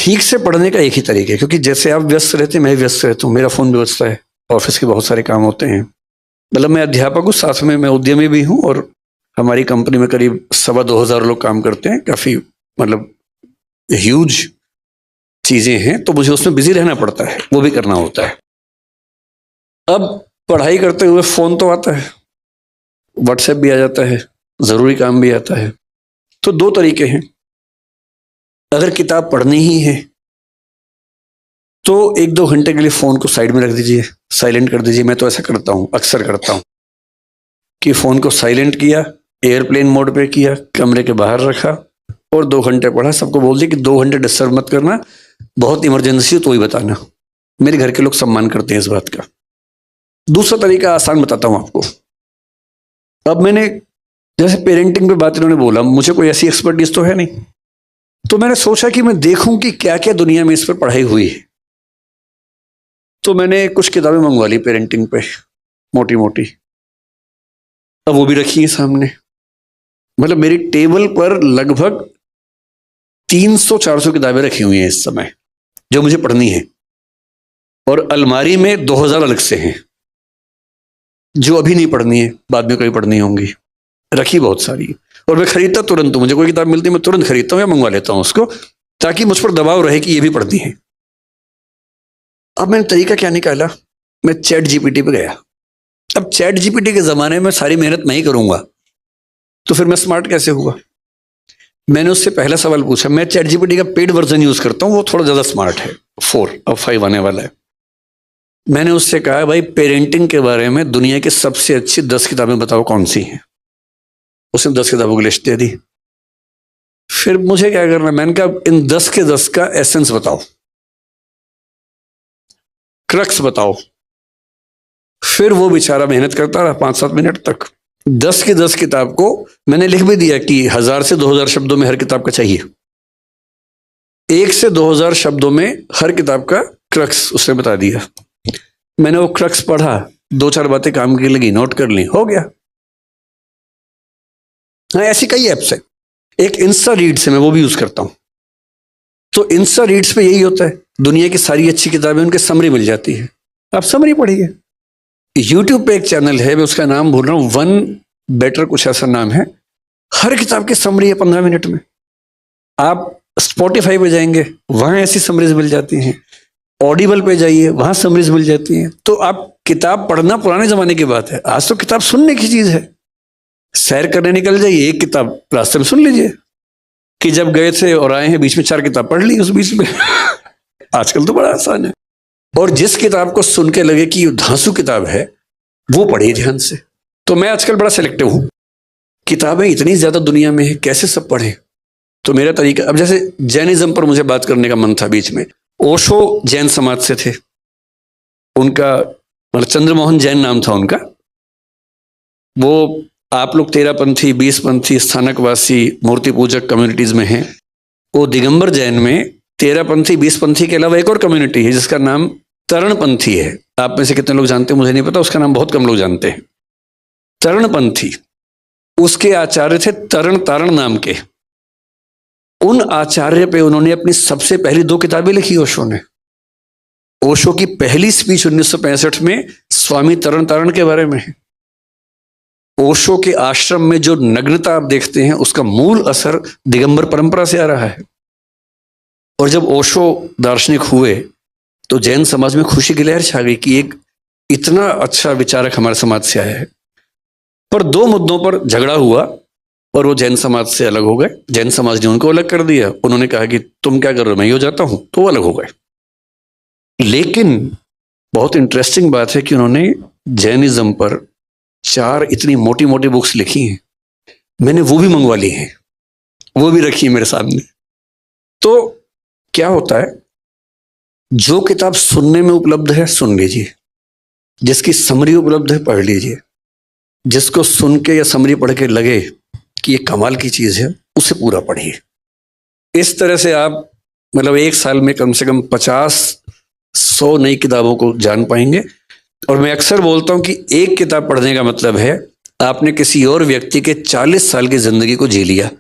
ठीक से पढ़ने का एक ही तरीका है, क्योंकि जैसे आप व्यस्त रहते हैं मैं व्यस्त रहता हूँ, मेरा फोन भी बजता है, ऑफिस के बहुत सारे काम होते हैं। मतलब मैं अध्यापक हूँ, साथ में मैं उद्यमी भी हूँ, और हमारी कंपनी में करीब 2,200 लोग काम करते हैं, काफी मतलब ह्यूज चीजें हैं, तो मुझे उसमें बिजी रहना पड़ता है, वो भी करना होता है। अब पढ़ाई करते हुए फोन तो आता है, व्हाट्सएप भी आ जाता है, जरूरी काम भी आता है। तो दो तरीके हैं। अगर किताब पढ़नी ही है तो 1-2 घंटे के लिए फोन को साइड में रख दीजिए, साइलेंट कर दीजिए। मैं तो ऐसा करता हूं, अक्सर करता हूं कि फोन को साइलेंट किया, एयरप्लेन मोड पे किया, कमरे के बाहर रखा और 2 घंटे पढ़ा। सबको बोल दिया कि 2 घंटे डिस्टर्ब मत करना, बहुत इमरजेंसी हो तो ही बताना। मेरे घर के लोग सम्मान करते हैं इस बात का। दूसरा तरीका आसान बताता हूं आपको। अब मैंने जैसे पेरेंटिंग पे बात इन्होंने बोला, मुझे कोई ऐसी एक्सपर्टीज तो है नहीं, तो मैंने सोचा कि मैं देखूं कि क्या क्या दुनिया में इस पर पढ़ाई हुई है। तो मैंने कुछ किताबें मंगवा ली पेरेंटिंग पे, मोटी मोटी। अब वो भी रखी है सामने। मतलब मेरी टेबल पर लगभग 300-400 किताबें रखी हुई हैं इस समय, जो मुझे पढ़नी है। और अलमारी में 2000 अलग से हैं, जो अभी नहीं पढ़नी है, बाद में कभी पढ़नी होंगी, रखी बहुत सारी। और मैं खरीदता तुरंत हूं, मुझे कोई किताब मिलती है मैं तुरंत खरीदता हूं या मंगवा लेता हूं उसको, ताकि मुझ पर दबाव रहे कि ये भी पढ़नी है। अब मैंने तरीका क्या निकाला, मैं चैट जीपीटी पे गया। अब चैट जीपीटी के जमाने में सारी मेहनत मैं ही करूंगा, तो फिर मैं स्मार्ट कैसे हुआ। मैंने उससे पहला सवाल पूछा। मैं चैट जीपीटी का पेड वर्जन यूज करता हूं, वो थोड़ा ज्यादा स्मार्ट है, 4, अब 5 आने वाला है। मैंने उससे कहा, भाई पेरेंटिंग के बारे में दुनिया की सबसे अच्छी 10 किताबें बताओ कौन सी हैं। उसने 10 किताबों की लिस्ट दे दी। फिर मुझे क्या करना, मैंने कहा इन 10 के 10 का एसेंस बताओ, क्रक्स बताओ। फिर वो बेचारा मेहनत करता रहा 5-7 मिनट तक। 10 की 10 किताब को मैंने लिख भी दिया कि 1000 से 2000 शब्दों में हर किताब का चाहिए। 1 से 2000 शब्दों में हर किताब का क्रक्स उसने बता दिया। मैंने वो क्रक्स पढ़ा, 2-4 बातें काम की लगी, नोट कर ली, हो गया। हाँ, ऐसी कई ऐप्स है। एक इंस्टा रीड्स है, मैं वो भी यूज करता हूं। तो इंस्टा रीड्स पे यही होता है, दुनिया की सारी अच्छी किताबें उनके समरी मिल जाती है, आप समरी पढ़िए। यूट्यूब पे एक चैनल है, मैं उसका नाम भूल रहा हूं, वन बेटर कुछ ऐसा नाम है। हर किताब की समरी है 15 मिनट में। आप स्पॉटिफाई पे जाएंगे, वहां ऐसी समरीज मिल जाती हैं। ऑडिबल पे जाइए, वहां समरीज मिल जाती हैं। तो आप किताब पढ़ना पुराने जमाने की बात है, आज तो किताब सुनने की चीज है। सैर करने निकल जाइए, एक किताब रास्ते में सुन लीजिए कि जब गए थे और आए हैं, बीच में 4 किताब पढ़ ली उस बीच में। आजकल तो बड़ा आसान है। और जिस किताब को सुन के लगे कि ये धांसू किताब है, वो पढ़िए ध्यान से। तो मैं आजकल बड़ा सिलेक्टिव हूं, किताबें इतनी ज्यादा दुनिया में है, कैसे सब पढ़े। तो मेरा तरीका, अब जैसे जैनिज्म पर मुझे बात करने का मन था बीच में। ओशो जैन समाज से थे, उनका मतलब चंद्रमोहन जैन नाम था उनका। वो आप लोग 13पंथी, 20पंथी, स्थानकवासी, मूर्ति पूजक कम्युनिटीज में हैं। वो दिगंबर जैन में 13पंथी, 20पंथी के अलावा एक और कम्युनिटी है जिसका नाम तरणपंथी है। आप में से कितने लोग जानते हैं मुझे नहीं पता, उसका नाम बहुत कम लोग जानते हैं। तरणपंथी, उसके आचार्य थे तरण तारण नाम के। उन आचार्य पे उन्होंने अपनी सबसे पहली 2 किताबें लिखी ओशो ने। ओशो की पहली स्पीच 1965 में स्वामी तरण तारण के बारे में है। ओशो के आश्रम में जो नग्नता आप देखते हैं, उसका मूल असर दिगंबर परंपरा से आ रहा है। और जब ओशो दार्शनिक हुए तो जैन समाज में खुशी की लहर छा गई कि एक इतना अच्छा विचारक हमारे समाज से आया है। पर 2 मुद्दों पर झगड़ा हुआ और वो जैन समाज से अलग हो गए। जैन समाज ने उनको अलग कर दिया। उन्होंने कहा कि तुम क्या कर रहे हो, मैं ही हो जाता हूं, तो वो अलग हो गए। लेकिन बहुत इंटरेस्टिंग बात है कि उन्होंने जैनिज्म पर 4 इतनी मोटी मोटी बुक्स लिखी हैं। मैंने वो भी मंगवा ली हैं, वो भी रखी है मेरे सामने। तो क्या होता है, जो किताब सुनने में उपलब्ध है सुन लीजिए, जिसकी समरी उपलब्ध है पढ़ लीजिए। जिसको सुन के या समरी पढ़ के लगे कि ये कमाल की चीज है, उसे पूरा पढ़िए। इस तरह से आप मतलब 1 साल में कम से कम 50-100 नई किताबों को जान पाएंगे। और मैं अक्सर बोलता हूं कि एक किताब पढ़ने का मतलब है आपने किसी और व्यक्ति के 40 साल की जिंदगी को जी लिया।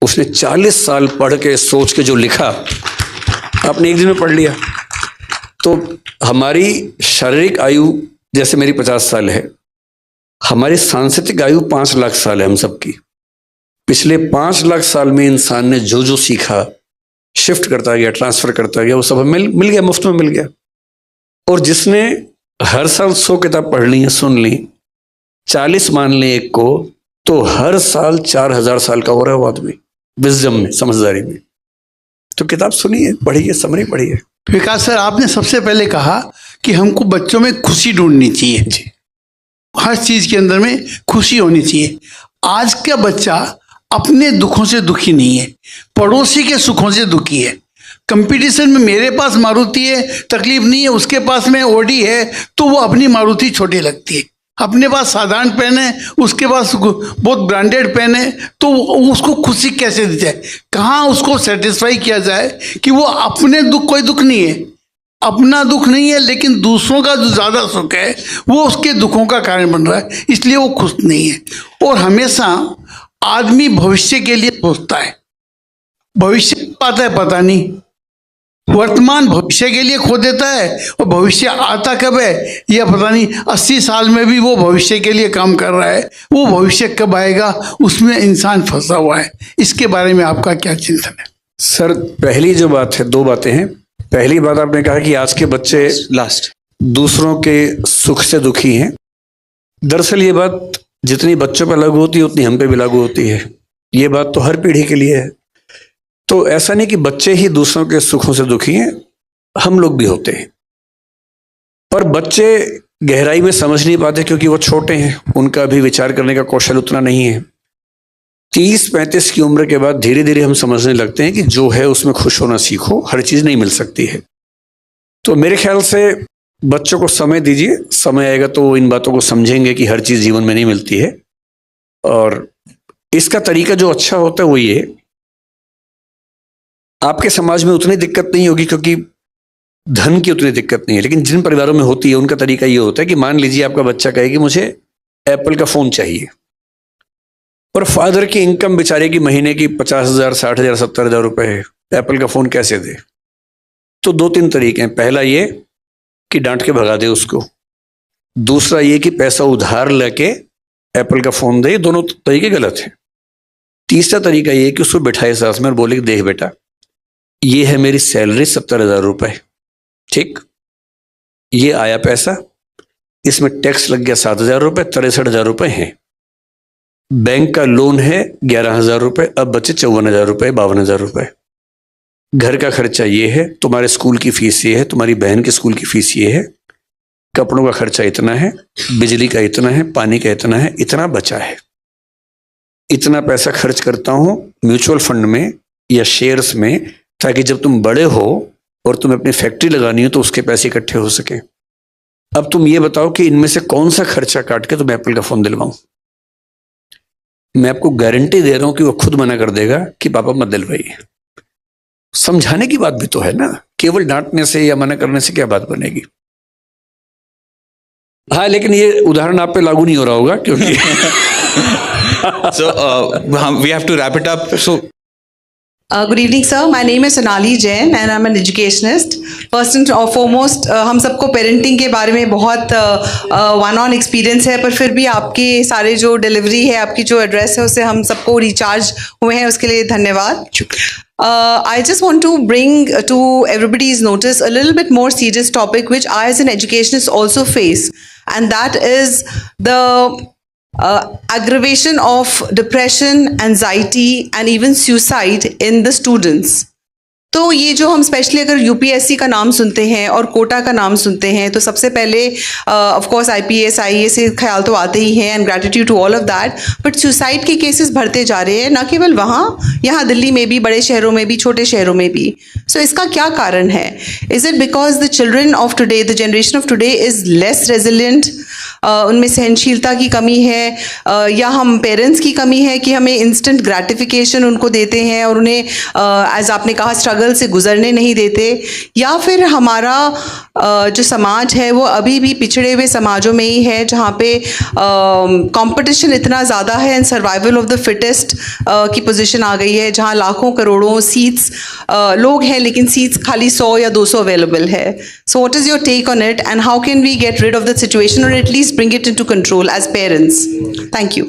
उसने 40 साल पढ़ के सोच के जो लिखा, आपने एक दिन में पढ़ लिया। तो हमारी शारीरिक आयु जैसे मेरी 50 साल है, हमारी सांस्कृतिक आयु 5 लाख साल है हम सबकी। पिछले 5 लाख साल में इंसान ने जो जो सीखा, शिफ्ट करता गया, ट्रांसफर करता गया, वो सब हमें मिल गया, मुफ्त में मिल गया। और जिसने हर साल 100 किताब पढ़ ली है, सुन ली, 40 मान लें एक को, तो हर साल 4000 साल का हो रहा है वो आदमी, विजडम में, समझदारी में। तो किताब सुनिए, पढ़िए, समरी पढ़िए। विकास सर, आपने सबसे पहले कहा कि हमको बच्चों में खुशी ढूंढनी चाहिए जी, हर चीज के अंदर में खुशी होनी चाहिए। आज का बच्चा अपने दुखों से दुखी नहीं है, पड़ोसी के सुखों से दुखी है। कंपटीशन में मेरे पास मारुति है, तकलीफ नहीं है, उसके पास में ओडी है, तो वो अपनी मारुति छोटी लगती है। अपने पास साधारण पेन है, उसके पास बहुत ब्रांडेड पेन है, तो उसको खुशी कैसे दी जाए, कहाँ उसको सेटिस्फाई किया जाए कि वो अपने दुख, कोई दुख नहीं है, अपना दुख नहीं है, लेकिन दूसरों का जो ज़्यादा सुख है वो उसके दुखों का कारण बन रहा है, इसलिए वो खुश नहीं है। और हमेशा आदमी भविष्य के लिए सोचता है, भविष्य आता है पता नहीं, वर्तमान भविष्य के लिए खो देता है, और भविष्य आता कब है यह पता नहीं। 80 साल में भी वो भविष्य के लिए काम कर रहा है, वो भविष्य कब आएगा उसमें इंसान फंसा हुआ है। इसके बारे में आपका क्या चिंतन है? सर, पहली जो बात है, 2 बातें हैं। पहली बात आपने कहा कि आज के बच्चे दूसरों के सुख से दुखी हैं। दरअसल ये बात जितनी बच्चों पर लागू होती है उतनी हम पे भी लागू होती है। ये बात तो हर पीढ़ी के लिए है। तो ऐसा नहीं कि बच्चे ही दूसरों के सुखों से दुखी हैं, हम लोग भी होते हैं। पर बच्चे गहराई में समझ नहीं पाते क्योंकि वो छोटे हैं, उनका भी विचार करने का कौशल उतना नहीं है। 30-35 की उम्र के बाद धीरे धीरे हम समझने लगते हैं कि जो है उसमें खुश होना सीखो, हर चीज नहीं मिल सकती है। तो मेरे ख्याल से बच्चों को समय दीजिए, समय आएगा तो वो इन बातों को समझेंगे कि हर चीज जीवन में नहीं मिलती है। और इसका तरीका जो अच्छा होता है वो ये, आपके समाज में उतनी दिक्कत नहीं होगी क्योंकि धन की उतनी दिक्कत नहीं है, लेकिन जिन परिवारों में होती है उनका तरीका ये होता है कि मान लीजिए आपका बच्चा कहे कि मुझे एप्पल का फोन चाहिए, और फादर की इनकम बेचारे की महीने की 50,000, 60,000, 70,000 रुपए है, एप्पल का फोन कैसे दे? तो 2-3 तरीके हैं। पहला ये कि डांट के भगा दे उसको, दूसरा ये कि पैसा उधार लेके एप्पल का फोन दे। दोनों तरीके गलत हैं। तीसरा तरीका ये कि उसको बिठाए साथ में और बोले कि देख बेटा, ये है मेरी सैलरी 70,000 रुपए, ठीक, ये आया पैसा, इसमें टैक्स लग गया 7,000 रुपए, 63,000 रुपए हैं, बैंक का लोन है 11,000 रुपए, अब बचे 54,000 रुपए, 52,000 रुपए, घर का खर्चा ये है, तुम्हारे स्कूल की फीस ये है, तुम्हारी बहन के स्कूल की फीस ये है, कपड़ों का खर्चा इतना है, बिजली का इतना है, पानी का इतना है, इतना बचा है, इतना पैसा खर्च करता हूं म्यूचुअल फंड में या शेयर्स में, ताकि जब तुम बड़े हो और तुम्हें अपनी फैक्ट्री लगानी हो तो उसके पैसे इकट्ठे हो सके। अब तुम ये बताओ कि इनमें से कौन सा खर्चा काट के तुम्हें एप्पल का फोन दिलवाऊं? मैं आपको गारंटी दे रहा हूं कि वो खुद मना कर देगा कि पापा मत दिलवाइए। समझाने की बात भी तो है ना, केवल डांटने से या मना करने से क्या बात बनेगी? हाँ, लेकिन ये उदाहरण आप पे लागू नहीं हो रहा होगा क्योंकि so we have to wrap it up. So Good evening, sir. My name is Sonali Jain and I'm an educationist. First and foremost, हम सबको पेरेंटिंग के बारे में बहुत वन ऑन एक्सपीरियंस है, पर फिर भी आपके सारे जो डिलीवरी है, आपकी जो एड्रेस है, उससे हम सबको रिचार्ज हुए हैं, उसके लिए धन्यवाद. I just want to bring to everybody's notice a little bit more serious topic which I as an educationist also face, and that is the aggravation of depression, anxiety and even suicide in the students. तो ये जो हम specially अगर UPSC का नाम सुनते हैं और कोटा का नाम सुनते हैं तो सबसे पहले ऑफ कोर्स आईपीएस आईएएस से ख्याल तो आते ही हैं, and gratitude to all of that. But suicide के केसेस बढ़ते जा रहे हैं, ना केवल वहाँ, यहाँ दिल्ली में भी, बड़े शहरों में भी, छोटे शहरों में भी. सो इसका क्या कारण है? Is it because the children of today, the generation of today is less resilient, उनमें सहनशीलता की कमी है, या हम पेरेंट्स की कमी है कि हमें इंस्टेंट ग्रेटिफिकेशन उनको देते हैं और उन्हें एज आपने कहा स्ट्रगल स्ट्रगल से गुजरने नहीं देते, या फिर हमारा जो समाज है वो अभी भी पिछड़े हुए समाजों में ही है, जहाँ पे कंपटीशन इतना ज़्यादा है and survival of the fittest की पोजीशन आ गई है, जहाँ लाखों करोड़ों सीट्स लोग हैं लेकिन सीट्स खाली 100 या 200 अवेलेबल है. So what is your take on it and how can we get rid of the situation और at least bring it into control as parents? Thank you.